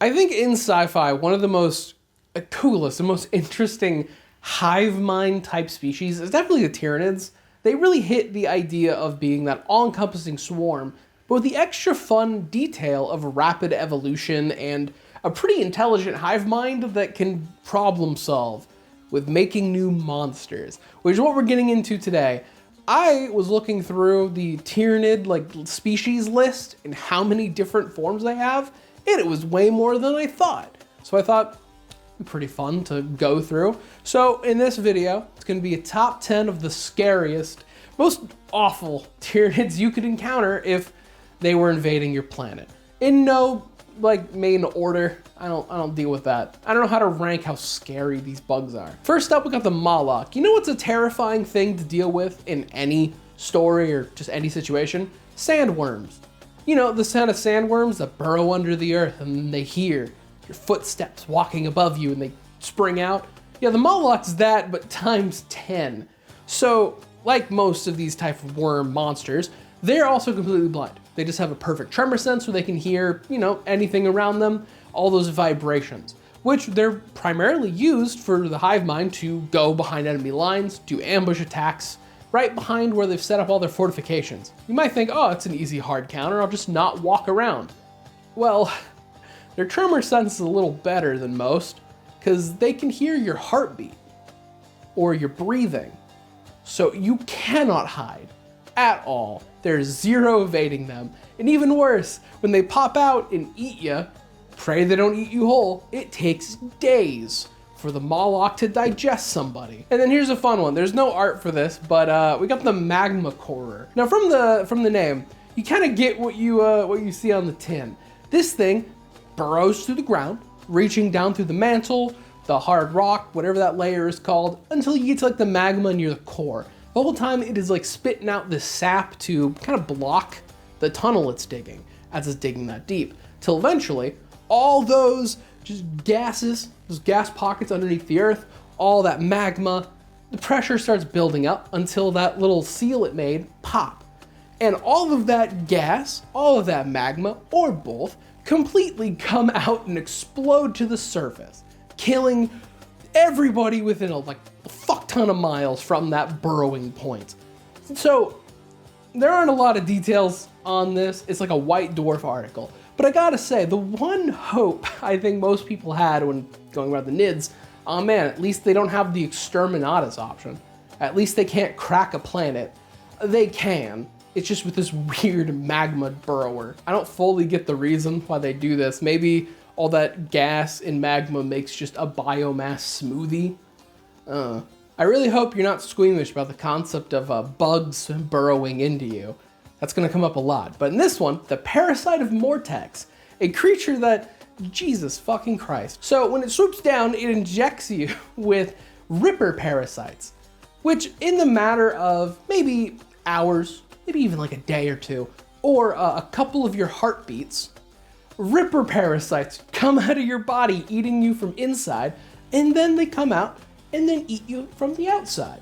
I think in sci-fi, one of the most coolest and most interesting hive mind type species is definitely the Tyranids. They really hit the idea of being that all-encompassing swarm, but with the extra fun detail of rapid evolution and a pretty intelligent hive mind that can problem solve with making new monsters, which is what we're getting into today. I was looking through the Tyranid species list and how many different forms they have, and it was way more than I thought. So I thought, pretty fun to go through. So in this video, it's going to be a top 10 of the scariest, most awful Tyranids you could encounter if they were invading your planet. In no main order. I don't deal with that. I don't know how to rank how scary these bugs are. First up, we got the Malok. You know what's a terrifying thing to deal with in any story or just any situation? Sandworms. You know, the sound of sandworms that burrow under the earth and then they hear your footsteps walking above you and they spring out. Yeah, the Malok's that, but times 10. So, like most of these type of worm monsters, they're also completely blind. They just have a perfect tremor sense where they can hear, anything around them, all those vibrations, which they're primarily used for the hive mind to go behind enemy lines, do ambush attacks, right behind where they've set up all their fortifications. You might think, oh, it's an easy hard counter, I'll just not walk around. Well, their tremor sense is a little better than most, because they can hear your heartbeat, or your breathing, so you cannot hide at all. There's zero evading them. And even worse, when they pop out and eat you, pray they don't eat you whole, it takes days for the Malok to digest somebody. And then here's a fun one. There's no art for this, but we got the Magma Corer. Now from the name, you kind of get what you see on the tin. This thing burrows through the ground, reaching down through the mantle, the hard rock, whatever that layer is called, until you get to the magma near the core. The whole time it is spitting out this sap to kind of block the tunnel it's digging as it's digging that deep, till eventually all those just gases, those gas pockets underneath the earth, all that magma, the pressure starts building up until that little seal it made pop. And all of that gas, all of that magma, or both, completely come out and explode to the surface, killing everybody within a fuck ton of miles from that burrowing point. So there aren't a lot of details on this. It's like a White Dwarf article. But I gotta say, the one hope I think most people had when going around the NIDS, oh man, at least they don't have the Exterminatus option. At least they can't crack a planet. They can. It's just with this weird magma burrower. I don't fully get the reason why they do this. Maybe all that gas in magma makes just a biomass smoothie. I really hope you're not squeamish about the concept of bugs burrowing into you. That's gonna come up a lot. But in this one, the Parasite of Morex, a creature that, Jesus fucking Christ. So when it swoops down, it injects you with Ripper parasites, which in the matter of maybe hours, maybe even a day or two, or a couple of your heartbeats, Ripper parasites come out of your body, eating you from inside, and then they come out and then eat you from the outside.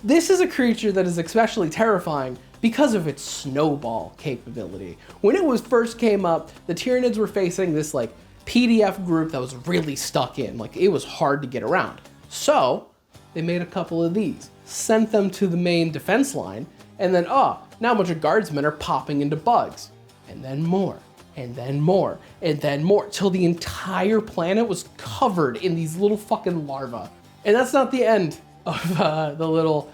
This is a creature that is especially terrifying because of its snowball capability. When it first came up, the Tyranids were facing this PDF group that was really stuck in, it was hard to get around. So they made a couple of these, sent them to the main defense line, and then now a bunch of guardsmen are popping into bugs, and then more. And then more, and then more, till the entire planet was covered in these little fucking larvae. And that's not the end of the little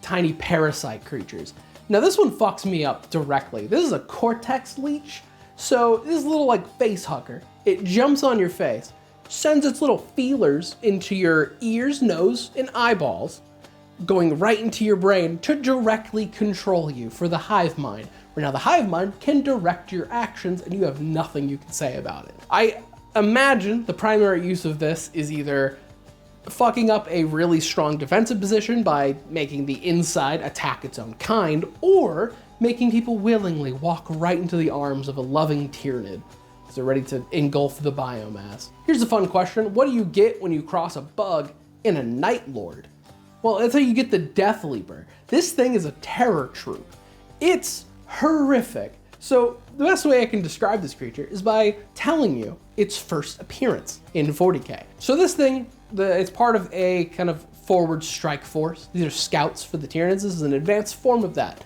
tiny parasite creatures. Now this one fucks me up directly. This is a cortex leech. So this little face hugger, it jumps on your face, sends its little feelers into your ears, nose, and eyeballs, going right into your brain to directly control you for the hive mind. Where now the hive mind can direct your actions and you have nothing you can say about it. I imagine the primary use of this is either fucking up a really strong defensive position by making the inside attack its own kind, or making people willingly walk right into the arms of a loving Tyranid as they're ready to engulf the biomass. Here's a fun question. What do you get when you cross a bug and a Night Lord? Well, that's how you get the Death Leaper. This thing is a terror troop. It's horrific. So the best way I can describe this creature is by telling you its first appearance in 40k. So this thing, it's part of a kind of forward strike force. These are scouts for the Tyranids. This is an advanced form of that.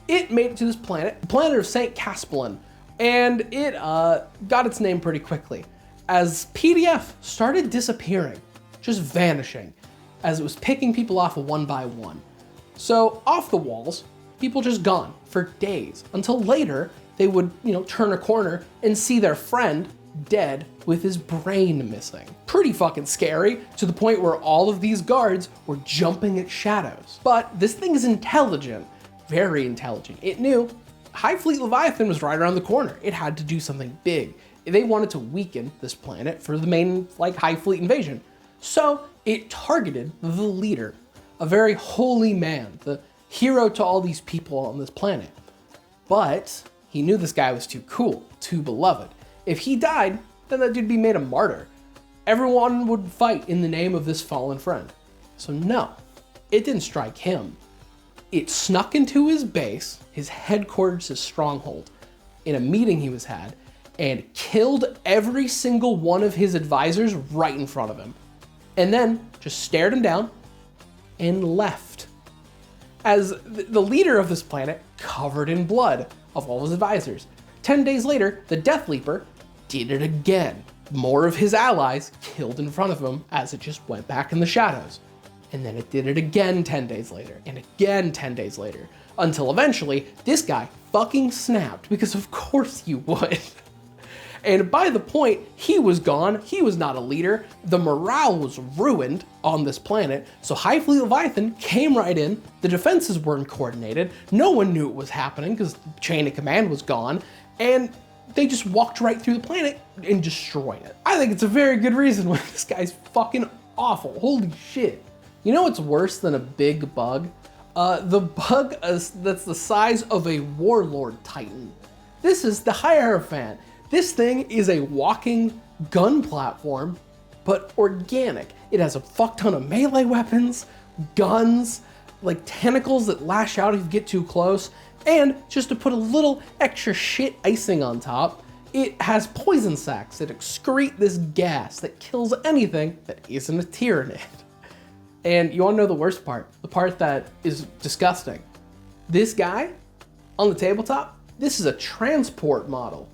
It made it to this planet, the planet of St. Caspelin, and it got its name pretty quickly as PDF started disappearing, just vanishing, as it was picking people off one by one. So off the walls, people just gone for days, until later they would, turn a corner and see their friend dead with his brain missing. Pretty fucking scary, to the point where all of these guards were jumping at shadows. But this thing is intelligent, very intelligent. It knew Hive Fleet Leviathan was right around the corner. It had to do something big. They wanted to weaken this planet for the main Hive Fleet invasion. So it targeted the leader, a very holy man, the hero to all these people on this planet. But he knew this guy was too cool, too beloved. If he died, then that dude'd be made a martyr. Everyone would fight in the name of this fallen friend. So no, it didn't strike him. It snuck into his base, his headquarters, his stronghold, in a meeting he was had, and killed every single one of his advisors right in front of him. And then just stared him down and left. As the leader of this planet, covered in blood of all his advisors. 10 days later, the Death Leaper did it again. More of his allies killed in front of him as it just went back in the shadows. And then it did it again 10 days later, and again 10 days later, until eventually this guy fucking snapped, because of course you would. And by the point he was gone, he was not a leader, the morale was ruined on this planet, so Hive Fleet Leviathan came right in, the defenses weren't coordinated, no one knew it was happening because the chain of command was gone, and they just walked right through the planet and destroyed it. I think it's a very good reason why this guy's fucking awful, holy shit. You know what's worse than a big bug? The bug that's the size of a warlord titan. This is the Hierophant. This thing is a walking gun platform, but organic. It has a fuck ton of melee weapons, guns, tentacles that lash out if you get too close, and just to put a little extra shit icing on top, it has poison sacs that excrete this gas that kills anything that isn't a Tyranid. And you wanna know the worst part? The part that is disgusting. This guy on the tabletop, this is a transport model.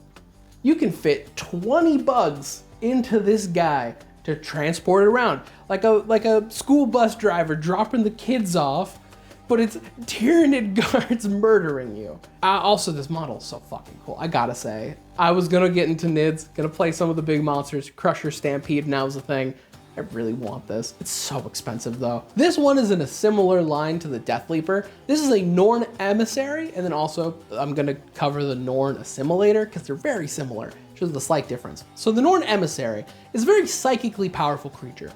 You can fit 20 bugs into this guy to transport it around. Like a school bus driver dropping the kids off, but it's Tyranid guards murdering you. Also, this model is so fucking cool, I gotta say. I was gonna get into Nids, gonna play some of the big monsters, Crusher Stampede, now's the thing. I really want this. It's so expensive though. This one is in a similar line to the Death Leaper. This is a Norn Emissary, and then also I'm gonna cover the Norn Assimilator because they're very similar, just the slight difference. So the Norn Emissary is a very psychically powerful creature.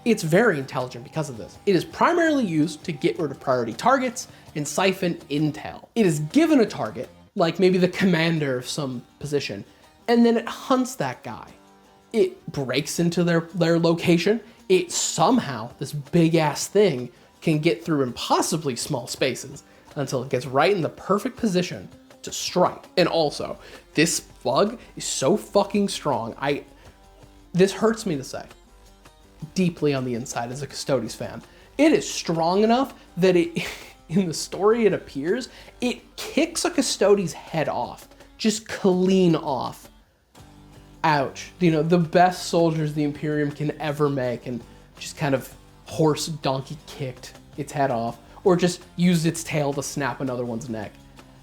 It's very intelligent because of this. It is primarily used to get rid of priority targets and siphon intel. It is given a target, like maybe the commander of some position, and then it hunts that guy. It breaks into their location. It somehow, this big ass thing, can get through impossibly small spaces until it gets right in the perfect position to strike. And also, this bug is so fucking strong. This hurts me to say, deeply on the inside as a Custodes fan. It is strong enough that it, in the story it appears, it kicks a Custodes head off, just clean off. Ouch. The best soldiers the Imperium can ever make, and just kind of horse donkey kicked its head off, or just used its tail to snap another one's neck.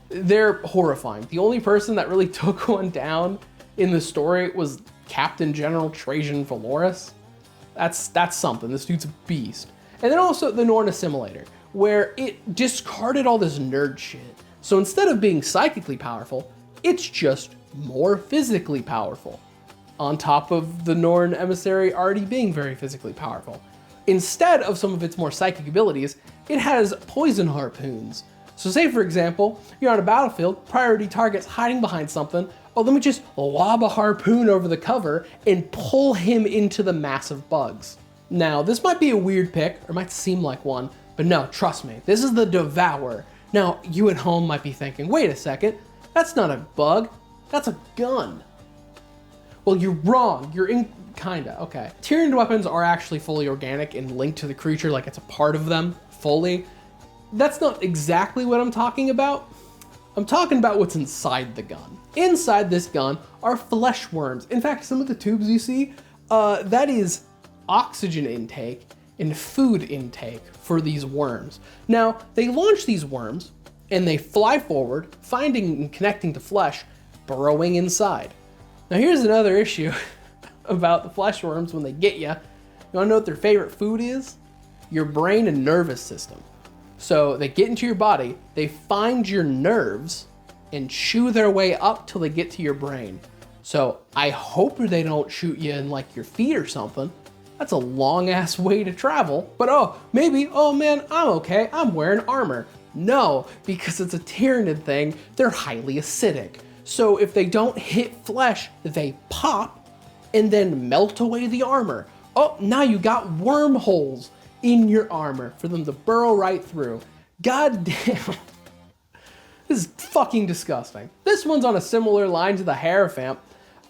They're horrifying. The only person that really took one down in the story was Captain General Trajan Valoris. That's something. This dude's a beast. And then also the Norn Assimilator, where it discarded all this nerd shit. So instead of being psychically powerful, it's just more physically powerful, on top of the Norn Emissary already being very physically powerful. Instead of some of its more psychic abilities, it has poison harpoons. So say for example, you're on a battlefield, priority target's hiding behind something, oh, let me just lob a harpoon over the cover and pull him into the mass of bugs. Now, this might be a weird pick, or might seem like one, but no, trust me, this is the Devour. Now, you at home might be thinking, wait a second, that's not a bug, That's a gun. Well, you're wrong. You're in, kinda, okay. Tyranid weapons are actually fully organic and linked to the creature, like it's a part of them, fully. That's not exactly what I'm talking about. I'm talking about what's inside the gun. Inside this gun are flesh worms. In fact, some of the tubes you see, that is oxygen intake and food intake for these worms. Now, they launch these worms and they fly forward, finding and connecting to flesh, burrowing inside. Now here's another issue about the flesh worms when they get you. You wanna know what their favorite food is? Your brain and nervous system. So they get into your body, they find your nerves and chew their way up till they get to your brain. So I hope they don't shoot you in like your feet or something. That's a long ass way to travel. But oh man, I'm okay, I'm wearing armor. No, because it's a Tyranid thing, they're highly acidic. So if they don't hit flesh, they pop and then melt away the armor. Oh, now you got wormholes in your armor for them to burrow right through. God damn. This is fucking disgusting. This one's on a similar line to the Hierophant.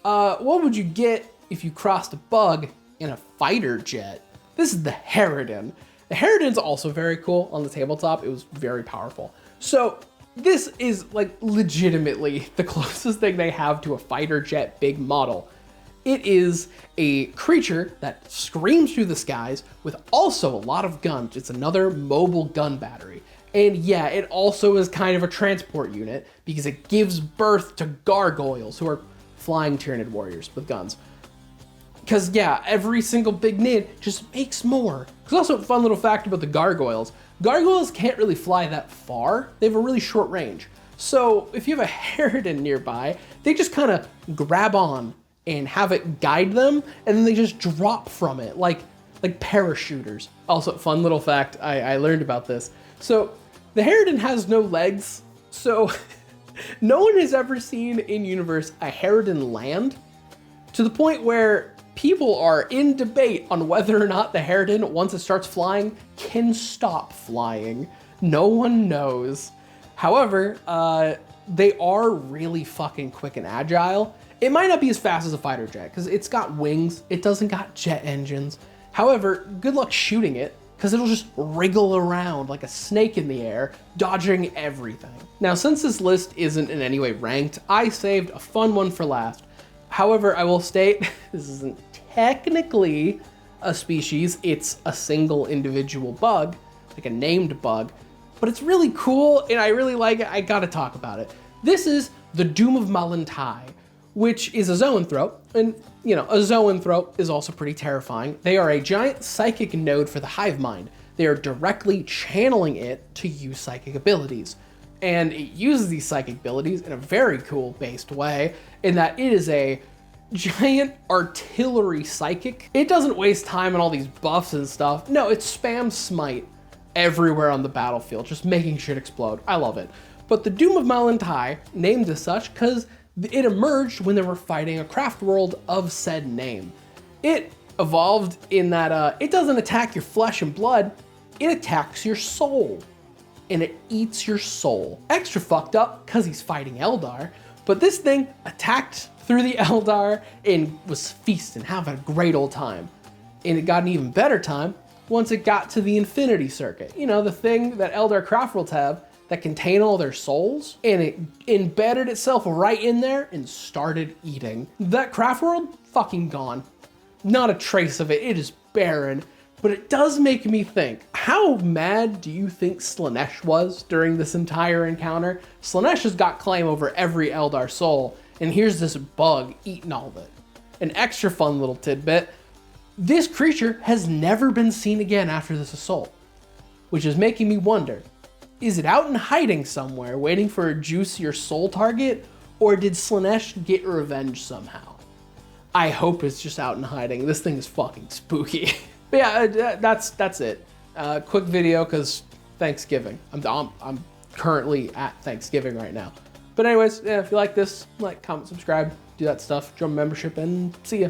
What would you get if you crossed a bug in a fighter jet? This is the Herodin. The Herodin's also very cool on the tabletop. It was very powerful. So this is like legitimately the closest thing they have to a fighter jet big model. It is a creature that screams through the skies with also a lot of guns. It's another mobile gun battery. And yeah, it also is kind of a transport unit because it gives birth to gargoyles, who are flying Tyranid warriors with guns. Because yeah, every single big nid just makes more. There's also a fun little fact about the gargoyles. Gargoyles can't really fly that far. They have a really short range. So if you have a Herodin nearby, they just kind of grab on and have it guide them, and then they just drop from it like parachuters. Also, fun little fact, I learned about this. So the Herodin has no legs, so no one has ever seen in universe a Herodin land, to the point where people are in debate on whether or not the Herodin, once it starts flying, can stop flying. No one knows. However, they are really fucking quick and agile. It might not be as fast as a fighter jet because it's got wings, it doesn't got jet engines. However, good luck shooting it because it'll just wriggle around like a snake in the air, dodging everything. Now, since this list isn't in any way ranked, I saved a fun one for last. However, I will state, this isn't technically a species, it's a single individual bug, like a named bug, but it's really cool and I really like it. I gotta talk about it. This is the Doom of Malantai, which is a zoanthrope, and you know, a zoanthrope is also pretty terrifying. They are a giant psychic node for the hive mind. They are directly channeling it to use psychic abilities. And it uses these psychic abilities in a very cool based way, in that it is a giant artillery psychic. It doesn't waste time on all these buffs and stuff. No, it spams smite everywhere on the battlefield, just making shit explode. I love it. But the Doom of Malantai, named as such because it emerged when they were fighting a craft world of said name. It evolved in that it doesn't attack your flesh and blood, it attacks your soul. And it eats your soul. Extra fucked up because he's fighting Eldar, but this thing attacked through the Eldar and was feasting, having a great old time. And it got an even better time once it got to the Infinity Circuit. You know, the thing that Eldar craft worlds have that contain all their souls, and it embedded itself right in there and started eating. That craft world, fucking gone. Not a trace of it, it is barren, but it does make me think, how mad do you think Slaanesh was during this entire encounter? Slaanesh has got claim over every Eldar soul, and here's this bug eating all of it. An extra fun little tidbit, this creature has never been seen again after this assault, which is making me wonder, is it out in hiding somewhere, waiting for a juicier soul target, or did Slaanesh get revenge somehow? I hope it's just out in hiding. This thing is fucking spooky. But yeah, that's it. Quick video, because Thanksgiving. I'm currently at Thanksgiving right now. But anyways, yeah, if you like this, like, comment, subscribe, do that stuff, join membership, and see ya.